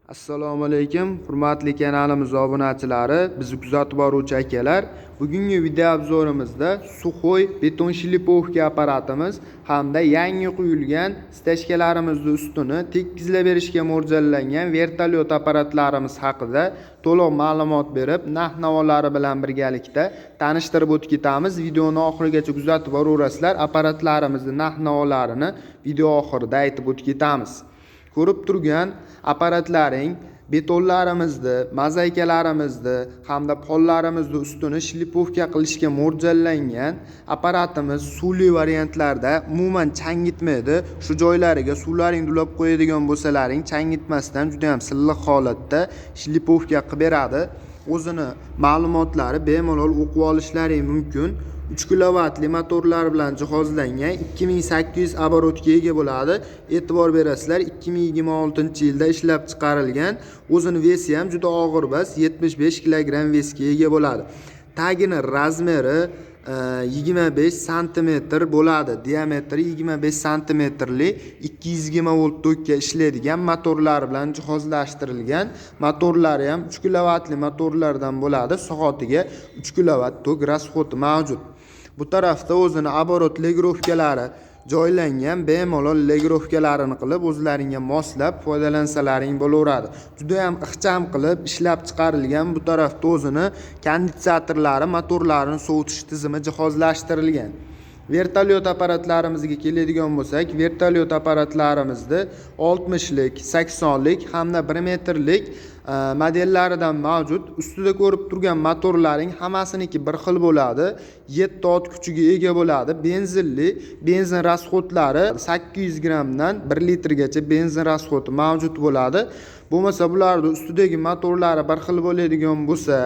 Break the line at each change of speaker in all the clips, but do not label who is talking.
Assalomu alaykum, hurmatli kanalimiz obunachilari, bizni kuzatib boruvchi akalar. Bugungi video obzorimizda Suxoy beton shlipovka apparatimiz hamda yangi quyilgan stechkalarimizni ustini tekizlab berishga mo'ljallangan vertolyot apparatlarimiz haqida to'liq ma'lumot berib, narx-navolari bilan birgalikda tanishtirib o'tib ketamiz. Videoni oxirigacha kuzatib boraverasizlar. Apparatlarimizning narx-navolarini video oxirida aytib o'tib ketamiz. Ko'rib turgan apparatlaring betonlarimizni, mozaikalarimizni hamda pollarimizni ustini shlipovka qilishga mo'ljallangan apparatimiz suvli variantlarda umuman changitmaydi. Shu joylariga suvlaringni ulab qo'yadigan bo'lsalaring, changitmasdan juda ham silliq holatda shlipovka qilib beradi. O'zini ma'lumotlari bemalol o'qib olishlaring mumkin. 3 kilovatli motorlar bilan jihozlangan 2800 оборотga ega bo'ladi. E'tibor berasizlar, 2026-yilda ishlab chiqarilgan. O'zini vesi ham juda og'ir emas, 75 kilogramm vesga ega bo'ladi. Tagini razmeri 25 sm bo'ladi. Diametri 25 sm-li 220 volt tokka ishlaydigan motorlar bilan jihozlashtirilgan. Motorlari ham 3 kilovatli motorlardan bo'ladi. Soatiga 3 kilovat tok rasxoti mavjud. Bu tarafda o'zini оборот legirovkalari joylangan, bemalol legirovkalarini qilib o'zlaringga moslab foydalansalaring bo'laveradi. Juda ham ixcham qilib ishlab chiqarilgan. Bu tarafda o'zini konditsionerlari, motorlarini sovutish tizimi jihozlashtirilgan. Vertolyot apparatlarimizga keladigan bo'lsak, vertolyot apparatlarimizni 60 lik, 80 lik hamda 1 metrlik modellaridan mavjud. Ustida ko'rib turgan motorlaring hammasiniki bir xil bo'ladi. 7 ot kuchiga ega bo'ladi. Benzinli, benzin rasxotlari 800 grammdan 1 litrgacha benzin rasxoti mavjud bo'ladi. Bo'lmasa bularning ustidagi motorlari bir xil bo'ladigan bo'lsa,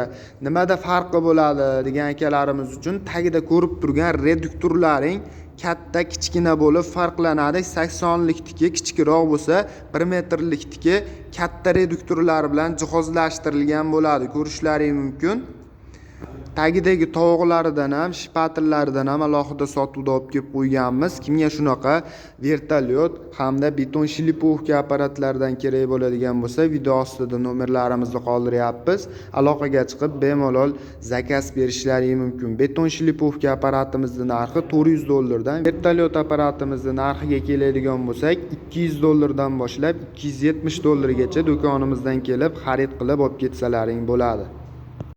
nimada farqi bo'ladi degan akalarimiz uchun tagida ko'rib turgan reduktorlaring katta kichkina bo'lib farqlanadi. 80 likniki kichikroq bo'lsa, 1 metrlikniki katta reduktorlar bilan jihozlashtirilgan bo'ladi. Ko'rishlaring mumkin. Tagidagi tovoqlaridan ham, shpatillaridan ham alohida sotuvda olib kelib qo'yganmiz. Kimga shunaqa vertolyot hamda beton shlipovka apparatlaridan kerak bo'ladigan bo'lsa, video ostida nomerlarimizni qoldiryapmiz. Aloqaga chiqib bemalol zakaz berishlaring mumkin. Beton shlipovka apparatimizning narxi $400 dan, vertolyot apparatimizning narxiga keladigan bo'lsak, $200 dan boshlab $270 gacha do'konimizdan kelib xarid qilib olib ketsalaring bo'ladi.